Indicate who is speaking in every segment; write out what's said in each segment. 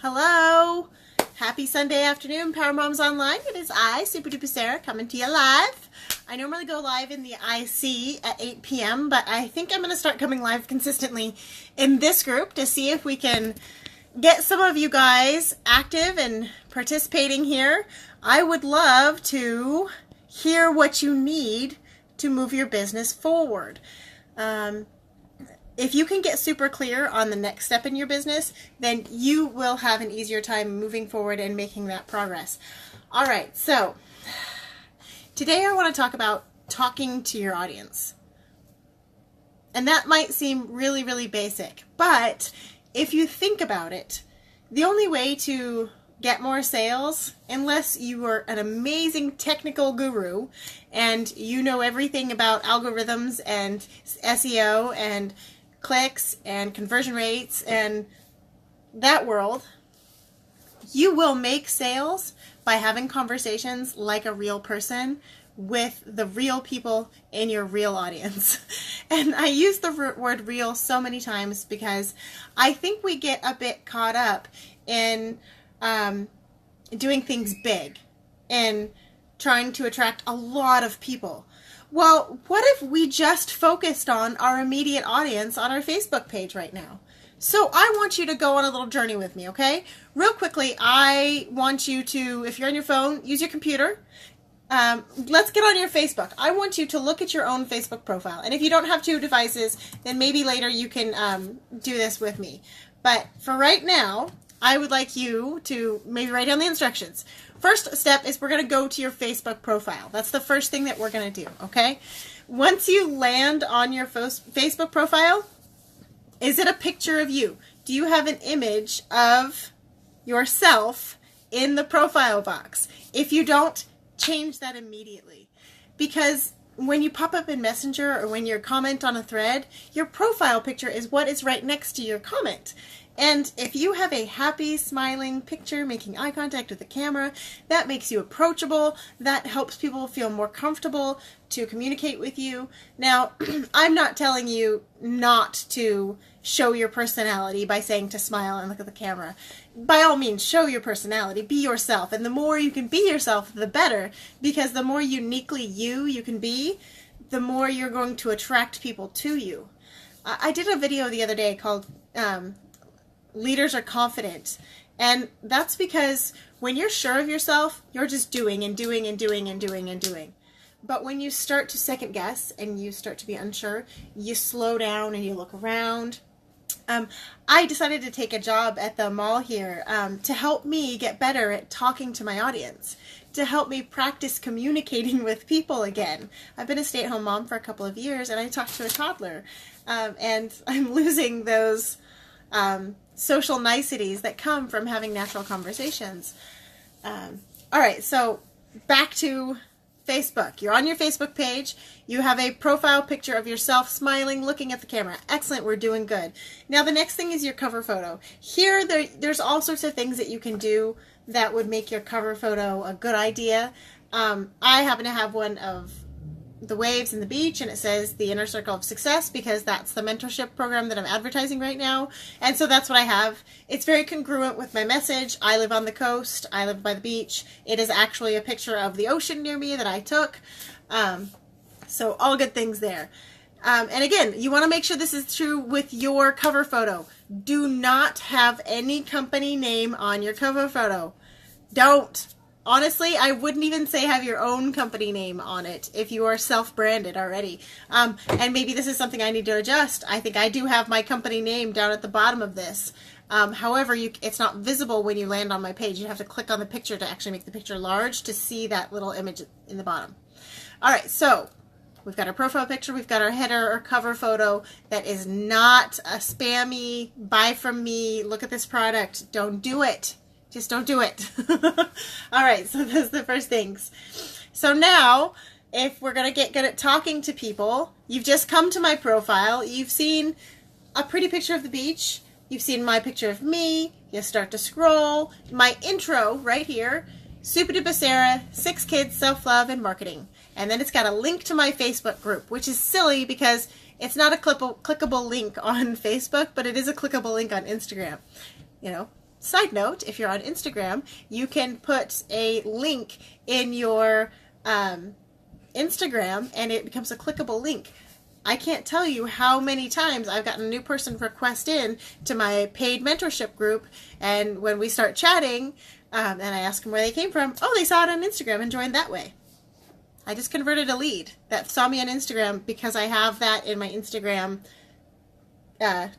Speaker 1: Hello. Happy Sunday afternoon, Power Moms Online. It is I, Super Duper Sarah, coming to you live. I normally go live in the IC at 8 p.m., but I think I'm going to start coming live consistently in this group to see if we can get some of you guys active and participating here. I would love to hear what you need to move your business forward. If you can get super clear on the next step in your business, then you will have an easier time moving forward and making that progress. All right, so today I want to talk about talking to your audience. And that might seem really, really basic, but if you think about it, the only way to get more sales, unless you are an amazing technical guru and you know everything about algorithms and SEO and clicks and conversion rates and that world, you will make sales by having conversations like a real person with the real people in your real audience. And I use the word real so many times because I think we get a bit caught up in doing things big and trying to attract a lot of people. Well, what if we just focused on our immediate audience on our Facebook page right now? So I want you to go on a little journey with me, okay? Real quickly, I want you to, if you're on your phone, use your computer. Let's get on your Facebook. I want you to look at your own Facebook profile. And if you don't have two devices, then maybe later you can do this with me. But for right now, I would like you to maybe write down the instructions. First step is we're going to go to your Facebook profile. That's the first thing that we're going to do, okay? Once you land on your Facebook profile, is it a picture of you? Do you have an image of yourself in the profile box? If you don't, change that immediately. Because when you pop up in Messenger or when you comment on a thread, your profile picture is what is right next to your comment. And if you have a happy, smiling picture, making eye contact with the camera, that makes you approachable. That helps people feel more comfortable to communicate with you. Now, I'm not telling you not to show your personality by saying to smile and look at the camera. By all means, show your personality. Be yourself. And the more you can be yourself, the better. Because the more uniquely you can be, the more you're going to attract people to you. I did a video the other day called Leaders Are Confident. And that's because when you're sure of yourself, you're just doing and doing and doing and doing and doing. But when you start to second guess and you start to be unsure, you slow down and you look around. I decided to take a job at the mall here to help me get better at talking to my audience, to help me practice communicating with people again. I've been a stay-at-home mom for a couple of years, and I talked to a toddler, and I'm losing those social niceties that come from having natural conversations. All right, so back to Facebook. You're on your Facebook page. You have a profile picture of yourself smiling, looking at the camera. Excellent. We're doing good. Now, the next thing is your cover photo. Here, there's all sorts of things that you can do that would make your cover photo a good idea. I happen to have one of the waves and the beach, and it says the Inner Circle of Success because that's the mentorship program that I'm advertising right now. And so that's what I have. It's very congruent with my message. I live on the coast. I live by the beach. It is actually a picture of the ocean near me that I took. So all good things there. And again, you want to make sure this is true with your cover photo. Do not have any company name on your cover photo. Don't. Honestly, I wouldn't even say have your own company name on it if you are self-branded already. And maybe this is something I need to adjust. I think I do have my company name down at the bottom of this. However, it's not visible when you land on my page. You have to click on the picture to actually make the picture large to see that little image in the bottom. All right, so we've got our profile picture. We've got our header or cover photo that is not a spammy, buy from me, look at this product. Don't do it. Just don't do it. All right, so those are the first things. So now, if we're going to get good at talking to people, you've just come to my profile. You've seen a pretty picture of the beach. You've seen my picture of me. You start to scroll. My intro right here, Super Duper Sarah, 6 kids, self-love, and marketing. And then it's got a link to my Facebook group, which is silly because it's not a clickable link on Facebook, but it is a clickable link on Instagram. You know, Side note, if you're on Instagram, you can put a link in your Instagram and it becomes a clickable link. I can't tell you how many times I've gotten a new person request in to my paid mentorship group, and when we start chatting, and I ask them where they came from, oh, they saw it on Instagram and joined that way. I just converted a lead that saw me on Instagram because I have that in my Instagram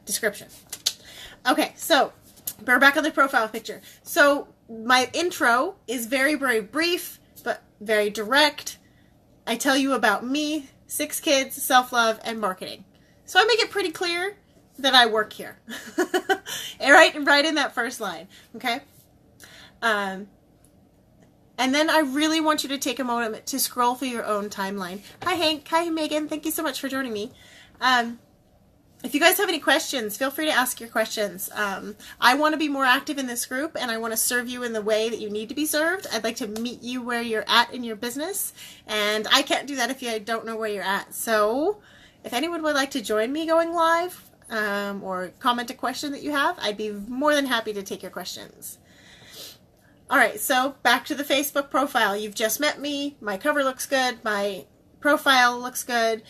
Speaker 1: description. Okay, so we're back on the profile picture. So my intro is very, very brief, but very direct. I tell you about me, 6 kids, self-love, and marketing. So I make it pretty clear that I work here. right in that first line, okay? And then I really want you to take a moment to scroll through your own timeline. Hi, Hank. Hi, Megan. Thank you so much for joining me. If you guys have any questions, feel free to ask your questions. I want to be more active in this group, and I want to serve you in the way that you need to be served. I'd like to meet you where you're at in your business, and I can't do that if you don't know where you're at. So if anyone would like to join me going live or comment a question that you have, I'd be more than happy to take your questions. All right, so back to the Facebook profile. You've just met me. My cover looks good. My profile looks good.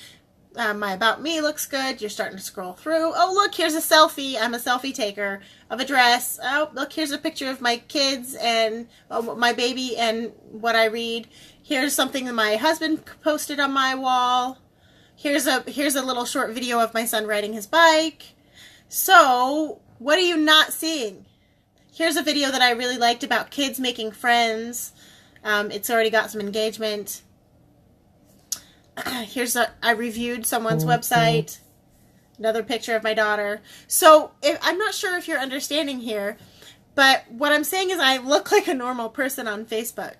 Speaker 1: My About Me looks good. You're starting to scroll through. Oh, look, here's a selfie. I'm a selfie taker of a dress. Oh, look, here's a picture of my kids and my baby and what I read. Here's something that my husband posted on my wall. Here's a little short video of my son riding his bike. So, what are you not seeing? Here's a video that I really liked about kids making friends. It's already got some engagement. I reviewed someone's website. Another picture of my daughter. So I'm not sure if you're understanding here, but what I'm saying is I look like a normal person on Facebook.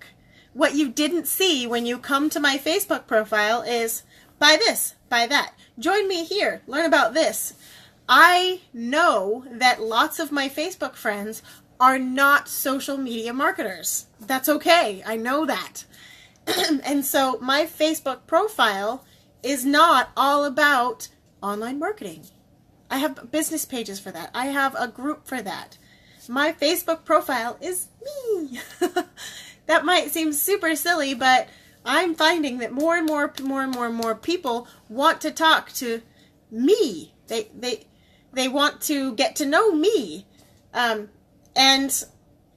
Speaker 1: What you didn't see when you come to my Facebook profile is buy this, buy that. Join me here. Learn about this. I know that lots of my Facebook friends are not social media marketers. That's okay. I know that. And so my Facebook profile is not all about online marketing. I have business pages for that. I have a group for that. My Facebook profile is me. That might seem super silly, but I'm finding that more and more people want to talk to me. They want to get to know me. And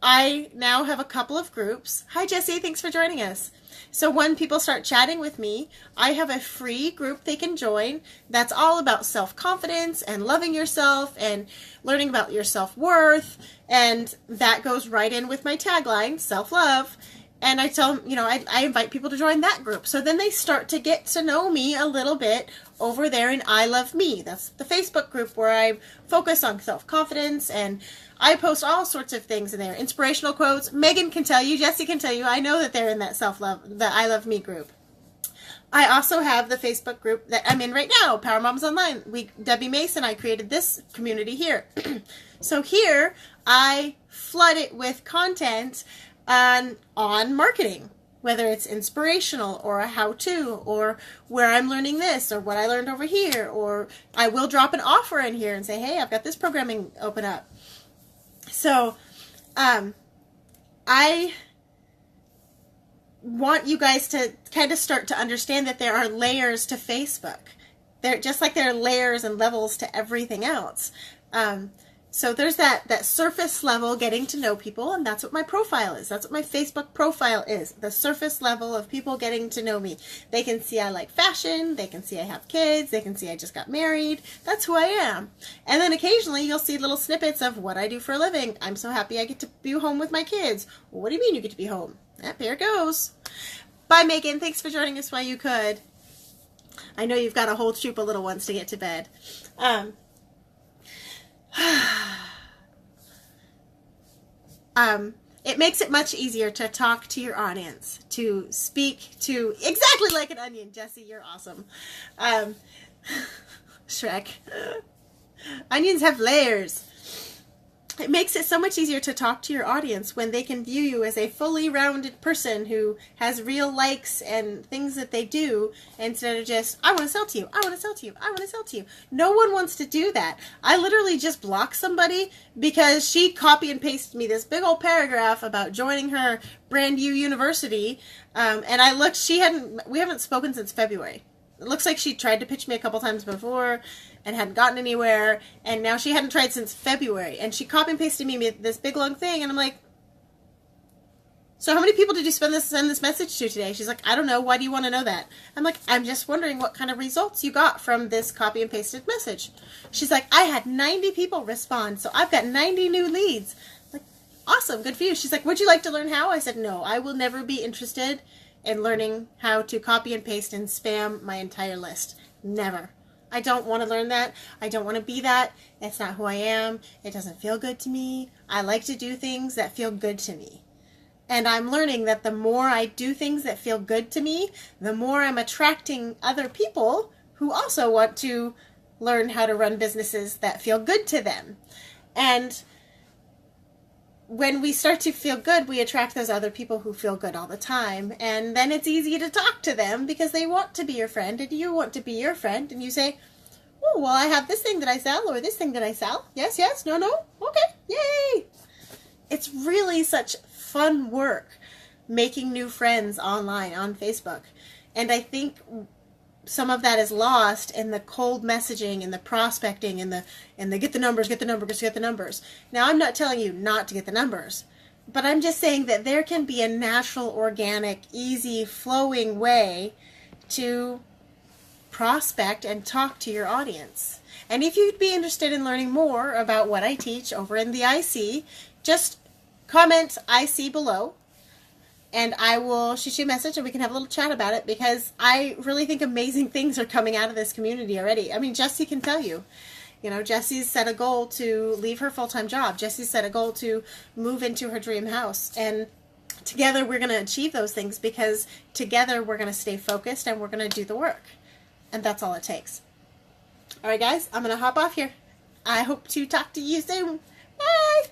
Speaker 1: I now have a couple of groups. Hi, Jessie. Thanks for joining us. So when people start chatting with me, I have a free group they can join that's all about self-confidence and loving yourself and learning about your self-worth. And that goes right in with my tagline, self-love. And I tell them, I invite people to join that group. So then they start to get to know me a little bit over there in I Love Me. That's the Facebook group where I focus on self-confidence, and I post all sorts of things in there. Inspirational quotes. Megan can tell you, Jessie can tell you. I know that they're in that self-love, the I Love Me group. I also have the Facebook group that I'm in right now, Power Moms Online. Debbie Mason, I created this community here. So here, I flood it with content on marketing, whether it's inspirational or a how-to or where I'm learning this or what I learned over here, or I will drop an offer in here and say, hey, I've got this programming open up. So I want you guys to kind of start to understand that there are layers to Facebook. They're just like there are layers and levels to everything else. So there's that surface level getting to know people, and that's what my profile is. That's what my Facebook profile is. The surface level of people getting to know me. They can see I like fashion. They can see I have kids. They can see I just got married. That's who I am. And then occasionally you'll see little snippets of what I do for a living. I'm so happy I get to be home with my kids. Well, what do you mean you get to be home? There it goes. Bye, Megan. Thanks for joining us while you could. I know you've got a whole troop of little ones to get to bed. It makes it much easier to talk to your audience, to speak to exactly like an onion. Jessie, you're awesome. Shrek. Onions have layers. it makes it so much easier to talk to your audience when they can view you as a fully rounded person who has real likes and things that they do, instead of just, I want to sell to you, I want to sell to you, I want to sell to you. No one wants to do that. I literally just blocked somebody because she copy and pasted me this big old paragraph about joining her brand new university. And I looked, we haven't spoken since February. It looks like she tried to pitch me a couple times before and hadn't gotten anywhere, and now she hadn't tried since February, and she copy and pasted me this big long thing, and I'm like, so how many people did you send this message to today? She's like, I don't know. Why do you want to know that? I'm like, I'm just wondering what kind of results you got from this copy and pasted message. She's like, I had 90 people respond, so I've got 90 new leads. I'm like, awesome, good for you. She's like, would you like to learn how? I said, no, I will never be interested in learning how to copy and paste and spam my entire list. Never. I don't want to learn that. I don't want to be that. That's not who I am. It doesn't feel good to me. I like to do things that feel good to me. And I'm learning that the more I do things that feel good to me, the more I'm attracting other people who also want to learn how to run businesses that feel good to them. And when we start to feel good, we attract those other people who feel good all the time. And then it's easy to talk to them because they want to be your friend and you want to be your friend. And you say, oh, well, I have this thing that I sell or this thing that I sell. Yes, yes, no, no. Okay, yay. It's really such fun work making new friends online on Facebook. And I think some of that is lost in the cold messaging and the prospecting and the get the numbers. Now, I'm not telling you not to get the numbers, but I'm just saying that there can be a natural, organic, easy, flowing way to prospect and talk to your audience. And if you'd be interested in learning more about what I teach over in the IC, just comment IC below. And I will shoot you a message and we can have a little chat about it, because I really think amazing things are coming out of this community already. I mean, Jessie can tell you. You know, Jessie's set a goal to leave her full-time job. Jessie's set a goal to move into her dream house. And together we're going to achieve those things, because together we're going to stay focused and we're going to do the work. And that's all it takes. All right, guys, I'm going to hop off here. I hope to talk to you soon. Bye!